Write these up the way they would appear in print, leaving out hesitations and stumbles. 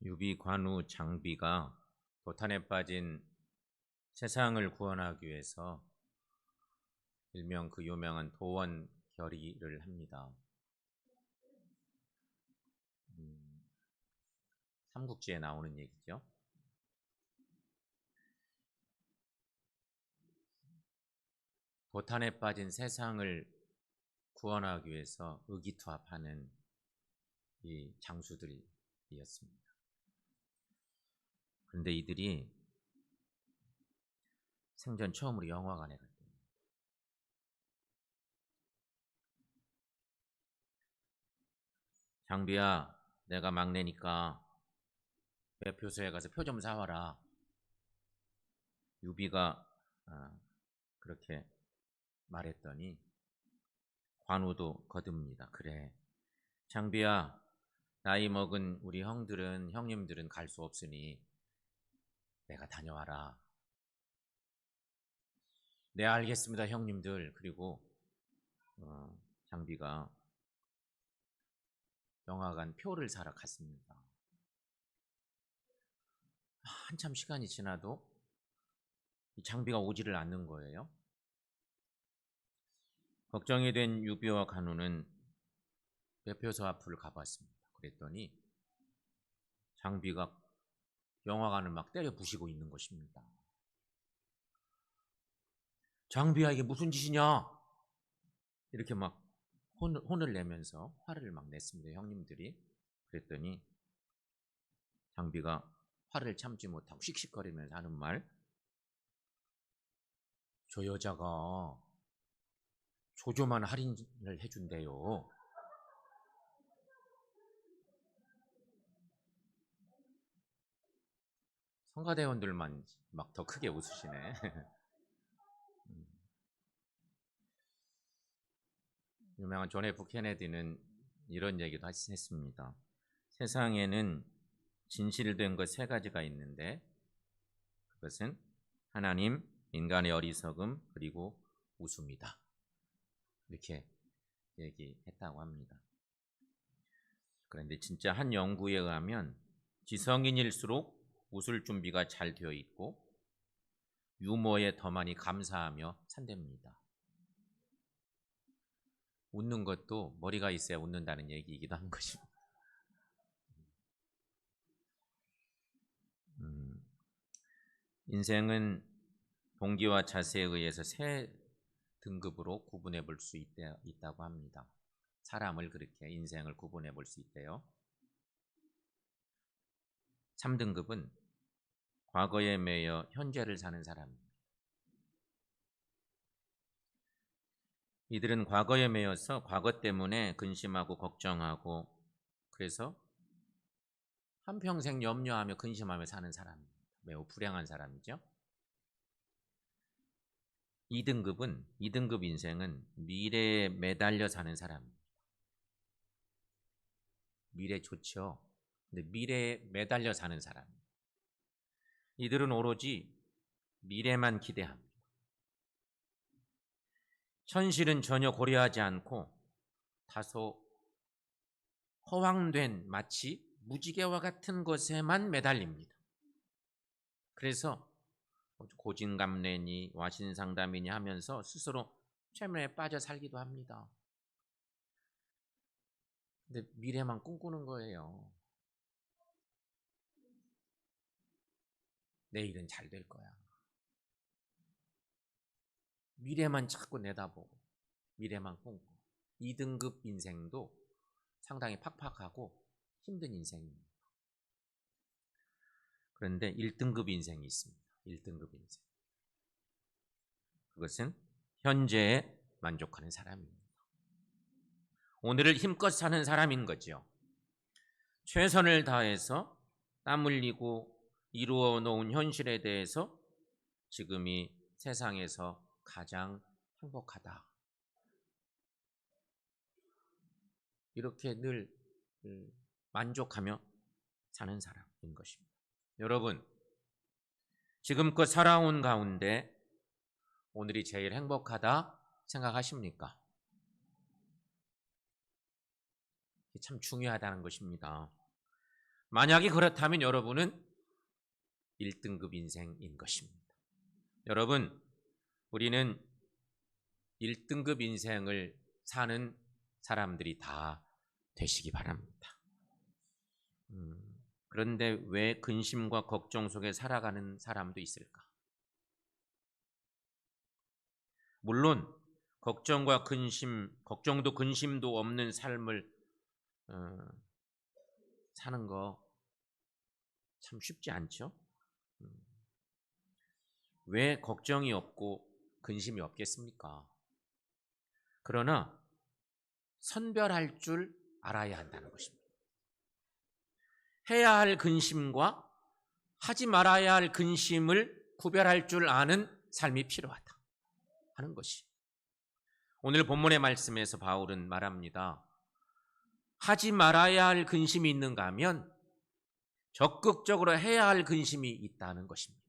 유비, 관우, 장비가 도탄에 빠진 세상을 구원하기 위해서 일명 그 유명한 도원 결의를 합니다. 삼국지에 나오는 얘기죠. 도탄에 빠진 세상을 구원하기 위해서 의기투합하는 이 장수들이었습니다. 그런데 이들이 생전 처음으로 영화관에 갔대요. 장비야, 내가 막내니까 매표소에 가서 표 좀 사와라. 유비가 그렇게 말했더니 관우도 거듭니다. 그래, 장비야, 나이 먹은 우리 형님들은 갈 수 없으니 내가 다녀와라. 네, 알겠습니다, 형님들. 그리고 장비가 영화관 표를 사러 갔습니다. 한참 시간이 지나도 이 장비가 오지를 않는 거예요. 걱정이 된 유비와 관우는 매표소 앞을 가봤습니다. 그랬더니 장비가 영화관을 막 때려 부시고 있는 것입니다. 장비야, 이게 무슨 짓이냐? 이렇게 막 혼을 내면서 화를 막 냈습니다. 형님들이. 그랬더니 장비가 화를 참지 못하고 씩씩거리면서 하는 말, 저 여자가 조조만 할인을 해준대요. 성가대원들만 막 더 크게 웃으시네. 유명한 존 F 케네디는 이런 얘기도 했습니다. 세상에는 진실된 것 세 가지가 있는데 그것은 하나님, 인간의 어리석음, 그리고 웃음이다. 이렇게 얘기했다고 합니다. 그런데 진짜 한 연구에 의하면 지성인일수록 웃을 준비가 잘 되어 있고 유머에 더 많이 감사하며 산답니다. 웃는 것도 머리가 있어야 웃는다는 얘기이기도 한 것입니다. 인생은 동기와 자세에 의해서 세 등급으로 구분해 볼 수 있다고 합니다. 사람을 그렇게 인생을 구분해 볼 수 있대요. 3등급은 과거에 매여 현재를 사는 사람입니다. 이들은 과거에 매여서 과거 때문에 근심하고 걱정하고 그래서 한평생 염려하며 근심하며 사는 사람입니다. 매우 불행한 사람이죠. 2등급 인생은 미래에 매달려 사는 사람입니다. 미래 좋죠. 근데 미래에 매달려 사는 사람입니다. 이들은 오로지 미래만 기대합니다. 현실은 전혀 고려하지 않고 다소 허황된 마치 무지개와 같은 것에만 매달립니다. 그래서 고진감래니 와신상담이니 하면서 스스로 최면에 빠져 살기도 합니다. 근데 미래만 꿈꾸는 거예요. 내일은 잘 될 거야. 미래만 자꾸 내다보고 미래만 꿈꾸고 2등급 인생도 상당히 팍팍하고 힘든 인생입니다. 그런데 1등급 인생이 있습니다. 1등급 인생. 그것은 현재에 만족하는 사람입니다. 오늘을 힘껏 사는 사람인 거죠. 최선을 다해서 땀 흘리고 이루어 놓은 현실에 대해서 지금이 세상에서 가장 행복하다. 이렇게 늘 만족하며 사는 사람인 것입니다. 여러분, 지금껏 살아온 가운데 오늘이 제일 행복하다 생각하십니까? 참 중요하다는 것입니다. 만약에 그렇다면 여러분은 1등급 인생인 것입니다. 여러분, 우리는 1등급 인생을 사는 사람들이 다 되시기 바랍니다. 그런데 왜 근심과 걱정 속에 살아가는 사람도 있을까? 물론 걱정과 근심, 걱정도 근심도 없는 삶을 사는 거 참 쉽지 않죠? 왜 걱정이 없고 근심이 없겠습니까? 그러나 선별할 줄 알아야 한다는 것입니다. 해야 할 근심과 하지 말아야 할 근심을 구별할 줄 아는 삶이 필요하다 하는 것이. 오늘 본문의 말씀에서 바울은 말합니다. 하지 말아야 할 근심이 있는가 하면 적극적으로 해야 할 근심이 있다는 것입니다.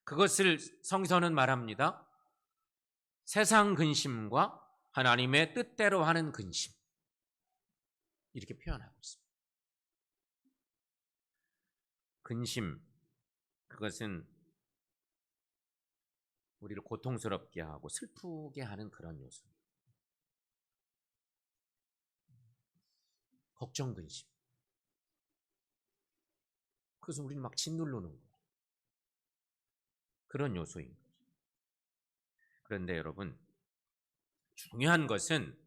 그것을 성서는 말합니다. 세상 근심과 하나님의 뜻대로 하는 근심, 이렇게 표현하고 있습니다. 근심, 그것은 우리를 고통스럽게 하고 슬프게 하는 그런 요소입니다. 걱정, 근심, 그래서 우리는 막 짓누르는 거예요. 그런 요소인 거죠. 그런데 여러분, 중요한 것은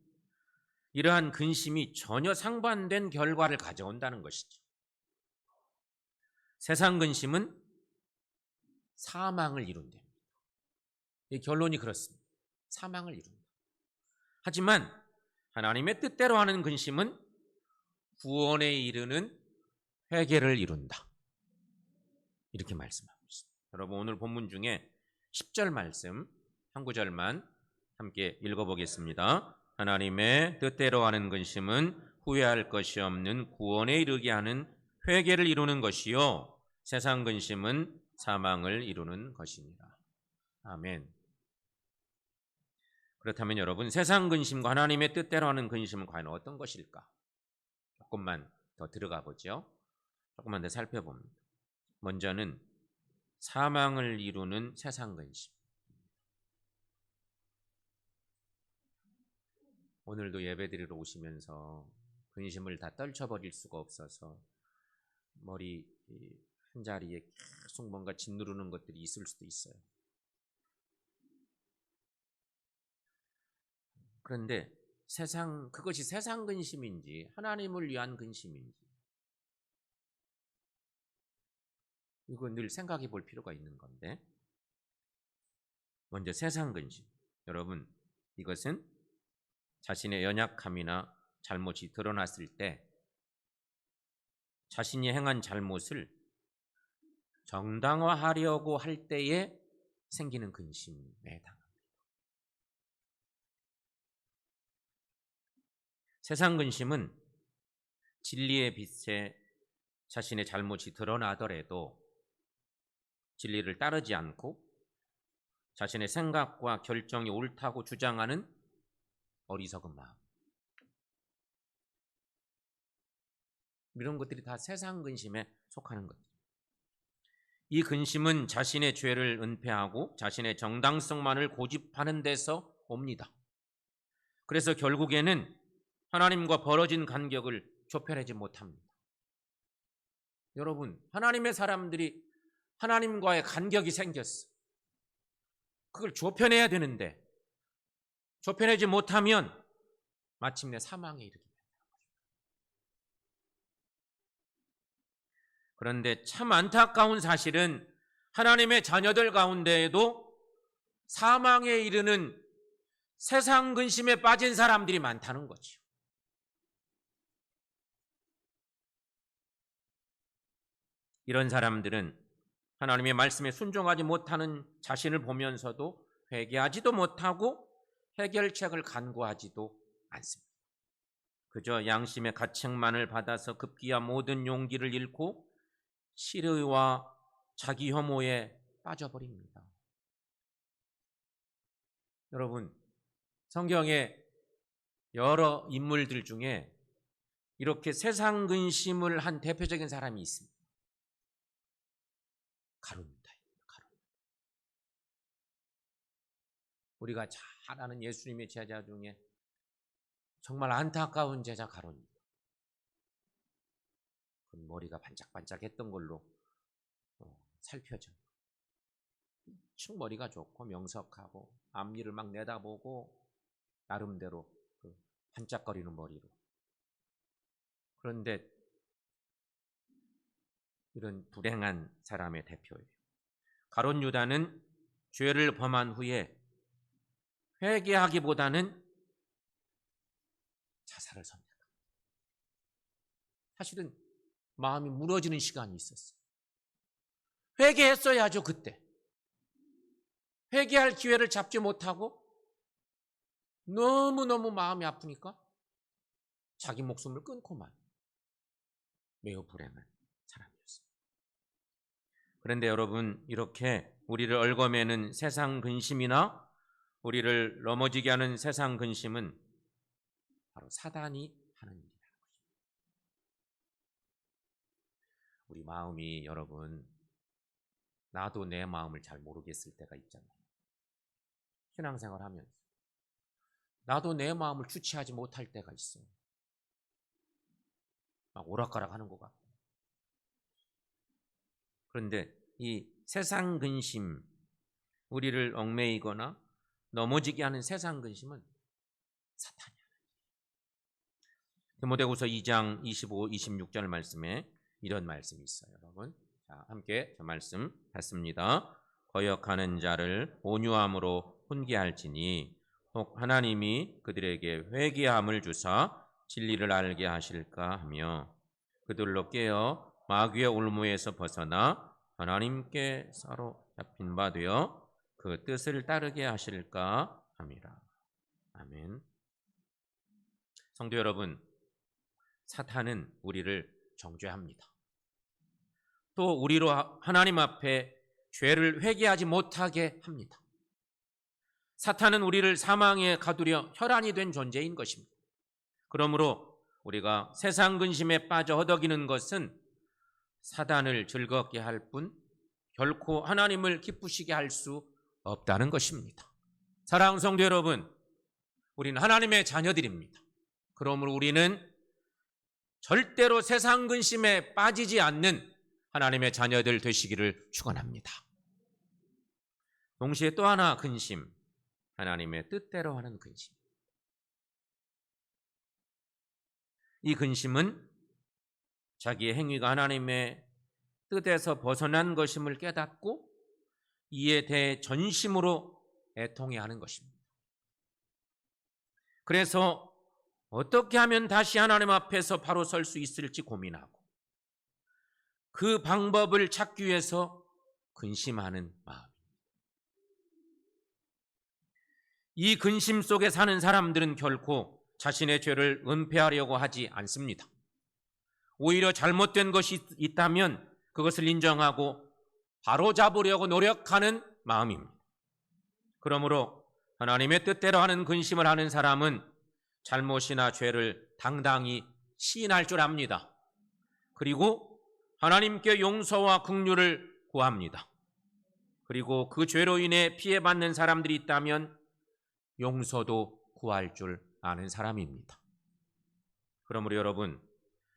이러한 근심이 전혀 상반된 결과를 가져온다는 것이죠. 세상 근심은 사망을 이룬답니다. 이 결론이 그렇습니다. 사망을 이룬다. 하지만 하나님의 뜻대로 하는 근심은 구원에 이르는 회개를 이룬다. 이렇게 말씀하고 있습니다. 여러분, 오늘 본문 중에 10절 말씀 한 구절만 함께 읽어보겠습니다. 하나님의 뜻대로 하는 근심은 후회할 것이 없는 구원에 이르게 하는 회개를 이루는 것이요 세상 근심은 사망을 이루는 것이니라. 아멘. 그렇다면 여러분, 세상 근심과 하나님의 뜻대로 하는 근심은 과연 어떤 것일까? 조금만 더 들어가 보죠. 조금만 더 살펴봅니다. 먼저는 사망을 이루는 세상 근심. 오늘도 예배드리러 오시면서 근심을 다 떨쳐버릴 수가 없어서 머리 한 자리에 계속 뭔가 짓누르는 것들이 있을 수도 있어요. 그런데 그것이 세상 근심인지 하나님을 위한 근심인지 이거 늘 생각해 볼 필요가 있는 건데, 먼저 세상 근심. 여러분, 이것은 자신의 연약함이나 잘못이 드러났을 때 자신이 행한 잘못을 정당화하려고 할 때에 생기는 근심에 해당합니다. 세상 근심은 진리의 빛에 자신의 잘못이 드러나더라도 진리를 따르지 않고 자신의 생각과 결정이 옳다고 주장하는 어리석은 마음, 이런 것들이 다 세상 근심에 속하는 것입니다. 이 근심은 자신의 죄를 은폐하고 자신의 정당성만을 고집하는 데서 옵니다. 그래서 결국에는 하나님과 벌어진 간격을 좁혀내지 못합니다. 여러분, 하나님의 사람들이 하나님과의 간격이 생겼어. 그걸 좁혀내야 되는데 좁혀내지 못하면 마침내 사망에 이르게 됩니다. 그런데 참 안타까운 사실은 하나님의 자녀들 가운데에도 사망에 이르는 세상 근심에 빠진 사람들이 많다는 거죠. 이런 사람들은 하나님의 말씀에 순종하지 못하는 자신을 보면서도 회개하지도 못하고 해결책을 간구하지도 않습니다. 그저 양심의 가책만을 받아서 급기야 모든 용기를 잃고 실의와 자기 혐오에 빠져버립니다. 여러분, 성경의 여러 인물들 중에 이렇게 세상 근심을 한 대표적인 사람이 있습니다. 가룟 유다입니다. 가룟. 우리가 잘 아는 예수님의 제자 중에 정말 안타까운 제자 가룟 유다. 그 머리가 반짝반짝했던 걸로 살펴져요. 층 머리가 좋고 명석하고 앞니를 막 내다보고 나름대로 그 반짝거리는 머리로. 그런데 이런 불행한 사람의 대표예요. 가룟 유다는 죄를 범한 후에 회개하기보다는 자살을 선택합니다. 사실은 마음이 무너지는 시간이 있었어요. 회개했어야죠. 그때 회개할 기회를 잡지 못하고 너무너무 마음이 아프니까 자기 목숨을 끊고만. 매우 불행한 사람이었습니다. 그런데 여러분, 이렇게 우리를 얽어매는 세상 근심이나 우리를 넘어지게 하는 세상 근심은 바로 사단이 하는 일이라는 것입니다. 우리 마음이, 여러분, 나도 내 마음을 잘 모르겠을 때가 있잖아요. 신앙생활 하면서 나도 내 마음을 주체하지 못할 때가 있어요. 막 오락가락 하는 것 같고. 그런데 이 세상 근심, 우리를 얽매이거나 넘어지게 하는 세상 근심은 사탄이야. 디모데후서 2장 25, 26절 말씀에 이런 말씀이 있어요. 여러분, 자, 함께 저 말씀 받습니다. 거역하는 자를 온유함으로 훈계할지니 혹 하나님이 그들에게 회개함을 주사 진리를 알게 하실까 하며 그들로 깨어 마귀의 올무에서 벗어나 하나님께 사로잡힌 바 되어 그 뜻을 따르게 하실까 함이라. 아멘. 성도 여러분, 사탄은 우리를 정죄합니다. 또 우리로 하나님 앞에 죄를 회개하지 못하게 합니다. 사탄은 우리를 사망에 가두려 혈안이 된 존재인 것입니다. 그러므로 우리가 세상 근심에 빠져 허덕이는 것은 사단을 즐겁게 할 뿐 결코 하나님을 기쁘시게 할 수 없다는 것입니다. 사랑하는 성도 여러분, 우리는 하나님의 자녀들입니다. 그러므로 우리는 절대로 세상 근심에 빠지지 않는 하나님의 자녀들 되시기를 축원합니다. 동시에 또 하나 근심, 하나님의 뜻대로 하는 근심. 이 근심은 자기의 행위가 하나님의 뜻에서 벗어난 것임을 깨닫고 이에 대해 전심으로 애통해 하는 것입니다. 그래서 어떻게 하면 다시 하나님 앞에서 바로 설 수 있을지 고민하고 그 방법을 찾기 위해서 근심하는 마음입니다. 이 근심 속에 사는 사람들은 결코 자신의 죄를 은폐하려고 하지 않습니다. 오히려 잘못된 것이 있다면 그것을 인정하고 바로잡으려고 노력하는 마음입니다. 그러므로 하나님의 뜻대로 하는 근심을 하는 사람은 잘못이나 죄를 당당히 시인할 줄 압니다. 그리고 하나님께 용서와 긍휼을 구합니다. 그리고 그 죄로 인해 피해받는 사람들이 있다면 용서도 구할 줄 아는 사람입니다. 그러므로 여러분,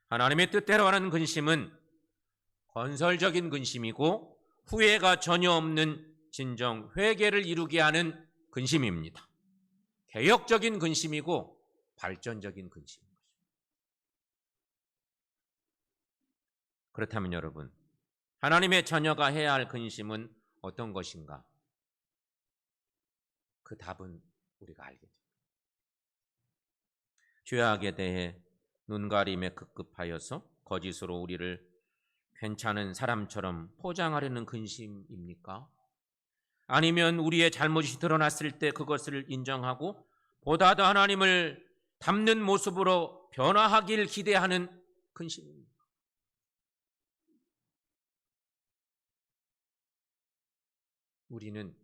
하나님의 뜻대로 하는 근심은 건설적인 근심이고 후회가 전혀 없는 진정 회개를 이루게 하는 근심입니다. 개혁적인 근심이고 발전적인 근심입니다. 그렇다면 여러분, 하나님의 자녀가 해야 할 근심은 어떤 것인가? 그 답은 우리가 알게 됩니다. 죄악에 대해 눈가림에 급급하여서 거짓으로 우리를 괜찮은 사람처럼 포장하려는 근심입니까? 아니면 우리의 잘못이 드러났을 때 그것을 인정하고 보다 더 하나님을 닮는 모습으로 변화하길 기대하는 근심입니다. 우리는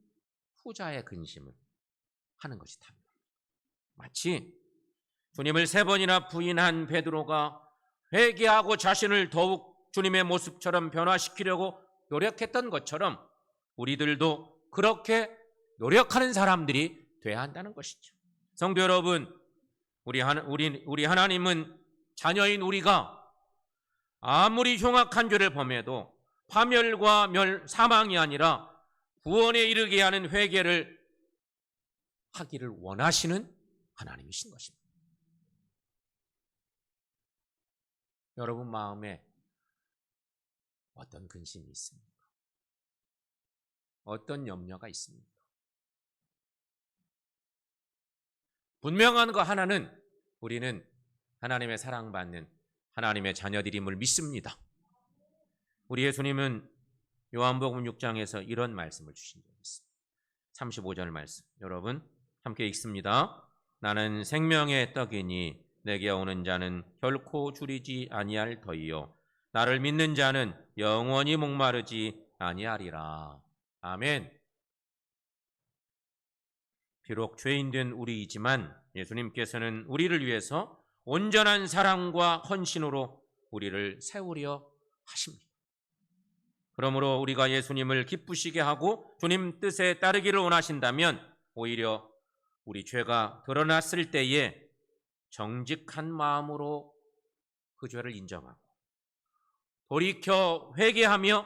후자의 근심을 하는 것이 답니다. 마치 주님을 3번이나 부인한 베드로가 회개하고 자신을 더욱 주님의 모습처럼 변화시키려고 노력했던 것처럼 우리들도 그렇게 노력하는 사람들이 돼야 한다는 것이죠. 성도 여러분, 우리 하나님은 자녀인 우리가 아무리 흉악한 죄를 범해도 파멸과 사망이 아니라 구원에 이르게 하는 회개를 하기를 원하시는 하나님이신 것입니다. 여러분 마음에 어떤 근심이 있습니까? 어떤 염려가 있습니까? 분명한 거 하나는 우리는 하나님의 사랑받는 하나님의 자녀들임을 믿습니다. 우리 예수님은 요한복음 6장에서 이런 말씀을 주신 적이 있습니다. 35절 말씀 여러분 함께 읽습니다. 나는 생명의 떡이니 내게 오는 자는 결코 줄이지 아니할 터이요 나를 믿는 자는 영원히 목마르지 아니하리라. 아멘. 비록 죄인된 우리이지만 예수님께서는 우리를 위해서 온전한 사랑과 헌신으로 우리를 세우려 하십니다. 그러므로 우리가 예수님을 기쁘시게 하고 주님 뜻에 따르기를 원하신다면 오히려 우리 죄가 드러났을 때에 정직한 마음으로 그 죄를 인정하고 돌이켜 회개하며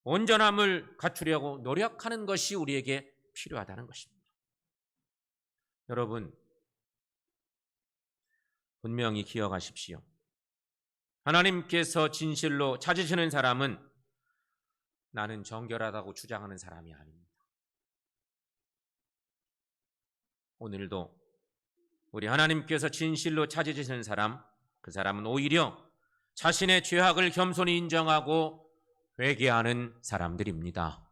온전함을 갖추려고 노력하는 것이 우리에게 필요하다는 것입니다. 여러분, 분명히 기억하십시오. 하나님께서 진실로 찾으시는 사람은 나는 정결하다고 주장하는 사람이 아닙니다. 오늘도 우리 하나님께서 진실로 찾으시는 사람, 그 사람은 오히려 자신의 죄악을 겸손히 인정하고 회개하는 사람들입니다.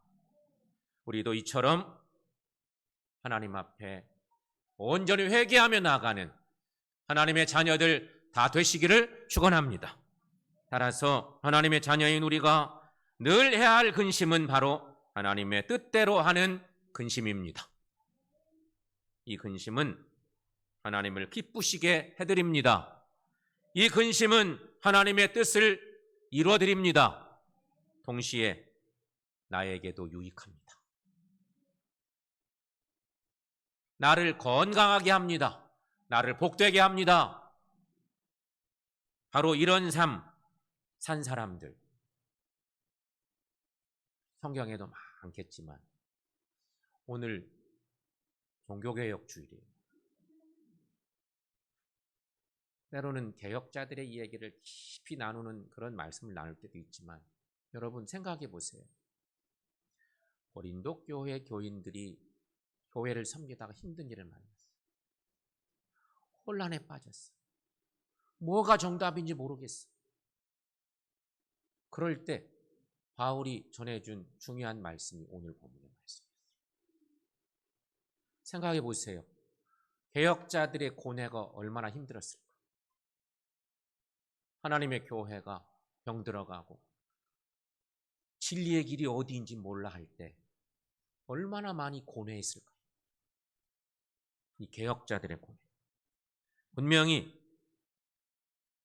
우리도 이처럼 하나님 앞에 온전히 회개하며 나아가는 하나님의 자녀들 다 되시기를 축원합니다. 따라서 하나님의 자녀인 우리가 늘 해야 할 근심은 바로 하나님의 뜻대로 하는 근심입니다. 이 근심은 하나님을 기쁘시게 해드립니다. 이 근심은 하나님의 뜻을 이루어드립니다. 동시에 나에게도 유익합니다. 나를 건강하게 합니다. 나를 복되게 합니다. 바로 이런 삶 산 사람들 성경에도 많겠지만 오늘 종교개혁 주일이에요. 때로는 개혁자들의 이야기를 깊이 나누는 그런 말씀을 나눌 때도 있지만 여러분 생각해 보세요. 고린도 교회 교인들이 교회를 섬기다가 힘든 일을 만났어요. 혼란에 빠졌어요. 뭐가 정답인지 모르겠어요. 그럴 때 바울이 전해준 중요한 말씀이 오늘 본문의 말씀이었어요. 생각해 보세요. 개혁자들의 고뇌가 얼마나 힘들었을까. 하나님의 교회가 병들어가고 진리의 길이 어디인지 몰라 할 때 얼마나 많이 고뇌했을까. 이 개혁자들의 고뇌. 분명히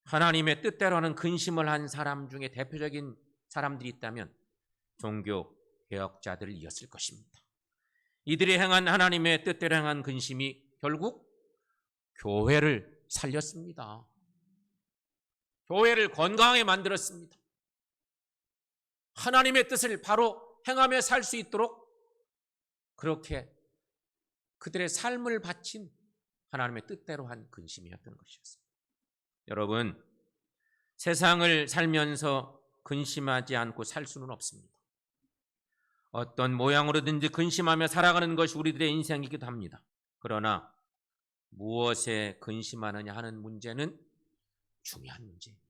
하나님의 뜻대로 하는 근심을 한 사람 중에 대표적인 사람들이 있다면 종교 개혁자들이었을 것입니다. 이들이 행한 하나님의 뜻대로 행한 근심이 결국 교회를 살렸습니다. 교회를 건강하게 만들었습니다. 하나님의 뜻을 바로 행하며 살 수 있도록 그렇게 그들의 삶을 바친 하나님의 뜻대로 한 근심이었던 것이었습니다. 여러분, 세상을 살면서 근심하지 않고 살 수는 없습니다. 어떤 모양으로든지 근심하며 살아가는 것이 우리들의 인생이기도 합니다. 그러나 무엇에 근심하느냐 하는 문제는 중요한 문제입니다.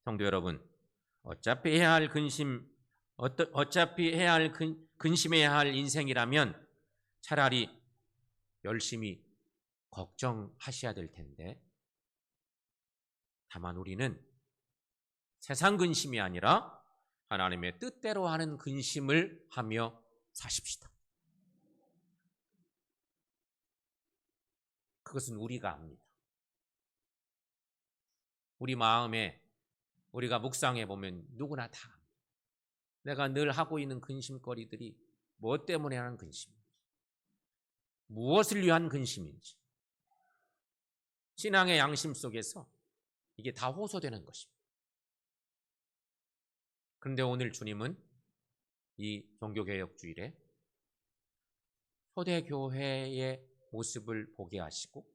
성도 여러분, 어차피 해야 할 근심해야 할 인생이라면 차라리 열심히 걱정하셔야 될 텐데, 다만 우리는 세상 근심이 아니라 하나님의 뜻대로 하는 근심을 하며 사십시다. 그것은 우리가 압니다. 우리 마음에 우리가 묵상해 보면 누구나 다 내가 늘 하고 있는 근심거리들이 무엇 때문에 하는 근심인지, 무엇을 위한 근심인지, 신앙의 양심 속에서 이게 다 호소되는 것입니다. 그런데 오늘 주님은 이 종교개혁주일에 초대교회의 모습을 보게 하시고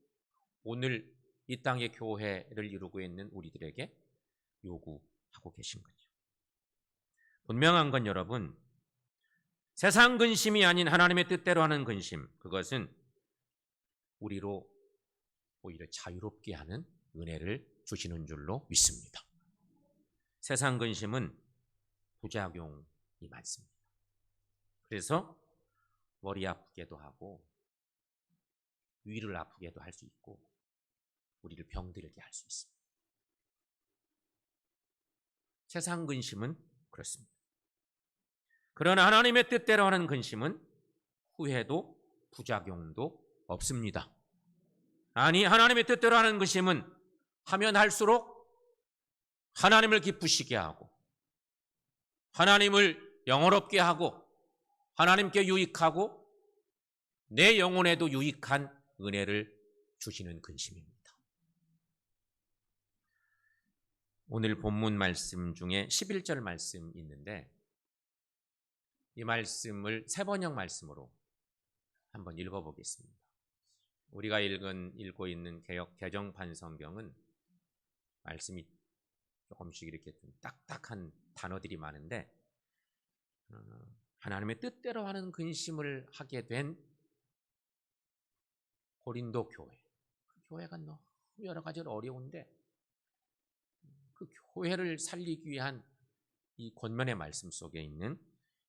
오늘 이 땅의 교회를 이루고 있는 우리들에게 요구하고 계신 거죠. 분명한 건 여러분, 세상 근심이 아닌 하나님의 뜻대로 하는 근심, 그것은 우리로 오히려 자유롭게 하는 은혜를 주시는 줄로 믿습니다. 세상 근심은 부작용이 많습니다. 그래서 머리 아프게도 하고 위를 아프게도 할 수 있고 우리를 병들게 할 수 있습니다. 세상 근심은 그렇습니다. 그러나 하나님의 뜻대로 하는 근심은 후회도 부작용도 없습니다. 아니, 하나님의 뜻대로 하는 근심은 하면 할수록 하나님을 기쁘시게 하고 하나님을 영화롭게 하고 하나님께 유익하고 내 영혼에도 유익한 은혜를 주시는 근심입니다. 오늘 본문 말씀 중에 11절 말씀 있는데 이 말씀을 세번역 말씀으로 한번 읽어보겠습니다. 우리가 읽고 있는 개정판 성경은 말씀이 조금씩 이렇게 좀 딱딱한 단어들이 많은데 하나님의 뜻대로 하는 근심을 하게 된 고린도 교회, 그 교회가 너무 여러 가지로 어려운데 그 교회를 살리기 위한 이 권면의 말씀 속에 있는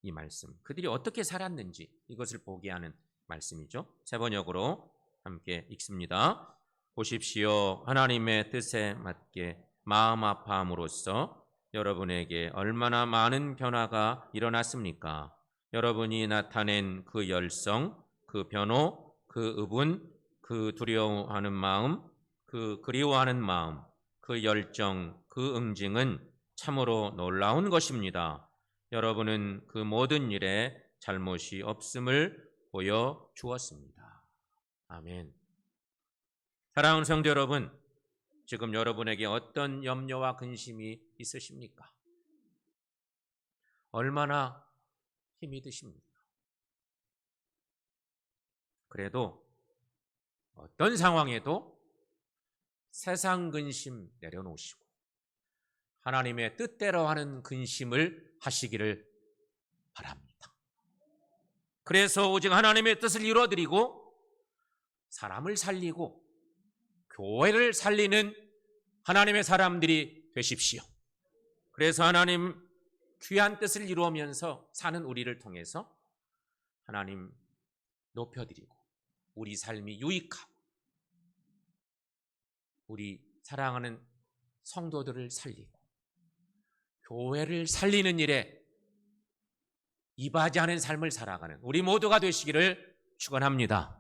이 말씀, 그들이 어떻게 살았는지 이것을 보게 하는 말씀이죠. 세번역으로 함께 읽습니다. 보십시오. 하나님의 뜻에 맞게 마음 아파함으로써 여러분에게 얼마나 많은 변화가 일어났습니까? 여러분이 나타낸 그 열성, 그 변호, 그 의분, 그 두려워하는 마음, 그 그리워하는 마음, 그 열정, 그 응징은 참으로 놀라운 것입니다. 여러분은 그 모든 일에 잘못이 없음을 보여주었습니다. 아멘. 사랑하는 성도 여러분, 지금 여러분에게 어떤 염려와 근심이 있으십니까? 얼마나 힘이 드십니까? 그래도 어떤 상황에도 세상 근심 내려놓으시고 하나님의 뜻대로 하는 근심을 하시기를 바랍니다. 그래서 오직 하나님의 뜻을 이루어드리고 사람을 살리고 교회를 살리는 하나님의 사람들이 되십시오. 그래서 하나님 귀한 뜻을 이루면서 사는 우리를 통해서 하나님 높여드리고 우리 삶이 유익하고 우리 사랑하는 성도들을 살리고 교회를 살리는 일에 이바지하는 삶을 살아가는 우리 모두가 되시기를 축원합니다.